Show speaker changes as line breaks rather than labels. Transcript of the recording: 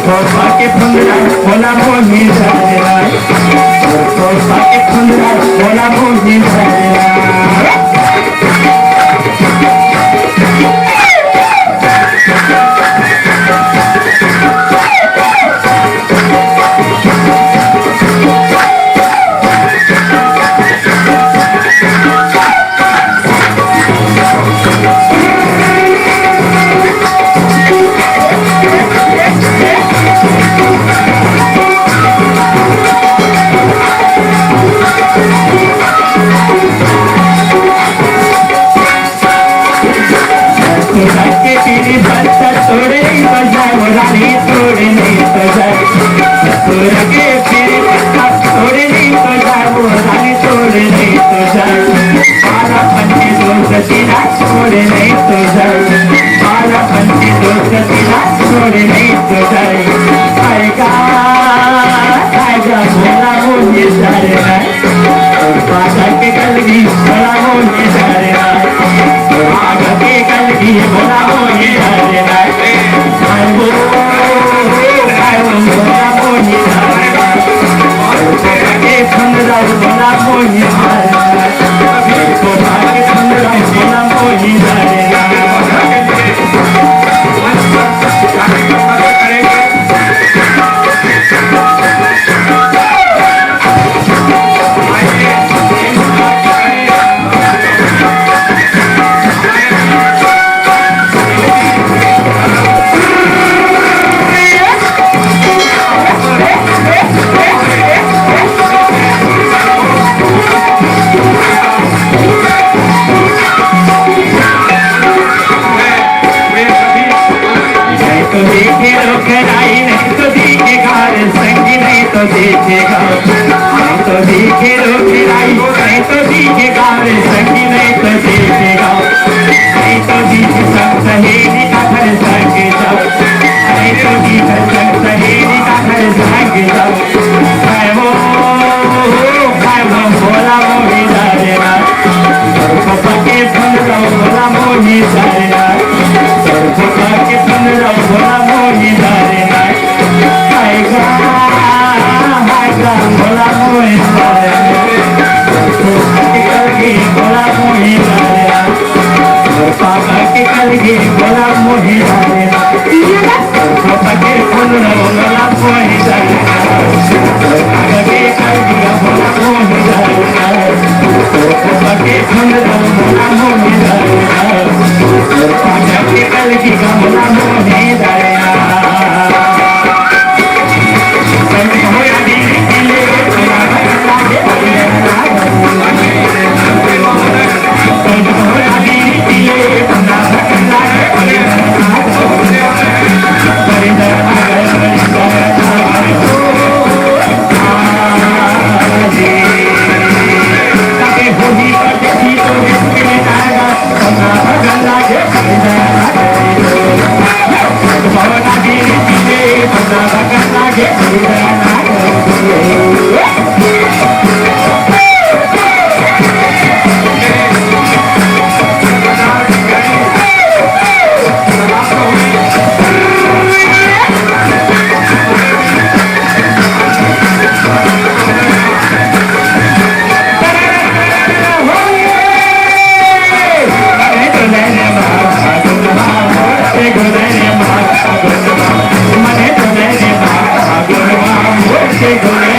पाके फुंदरा बोला मोही साजरा तो पाके फुंदरा बोला मोही साजरा तोड़े बजाओ रानी तोड़े नहीं तो जाए तोड़ के फिर तोड़े नहीं तो जाओ रानी तोड़े नहीं तो जाए बाला पंचे दोस्त तेरा छोड़े नहीं तो जाए बाला पंचे दोस्त तेरा छोड़े नहीं तो जाए आएगा आएगा बोला मुझे सारे पासा के कलगी बोला मुझे सारे आगा के कलगी बोला मुझे सारे देखेगा नहीं तो देखे रोकेलाई नहीं तो देखेगा रे संगी नहीं तो देखेगा नहीं तो देखे संग सहेली का घर संग जाओ नहीं तो देखे संग सहेली का घर संग जाओ काय वो बोला मोही जाएगा पापा के पंद्रह बोला मोही जाएगा पापा के पंद्रह बोला मोही जाएगा आएगा बोला मोही बोला मोही पापा के कलगी बोला मोही पापा के फुलरा बोला मोही आगे कलगी बोला मोही पापा के फुलरा बोला मोही पापा के कलगी बोला मोही Take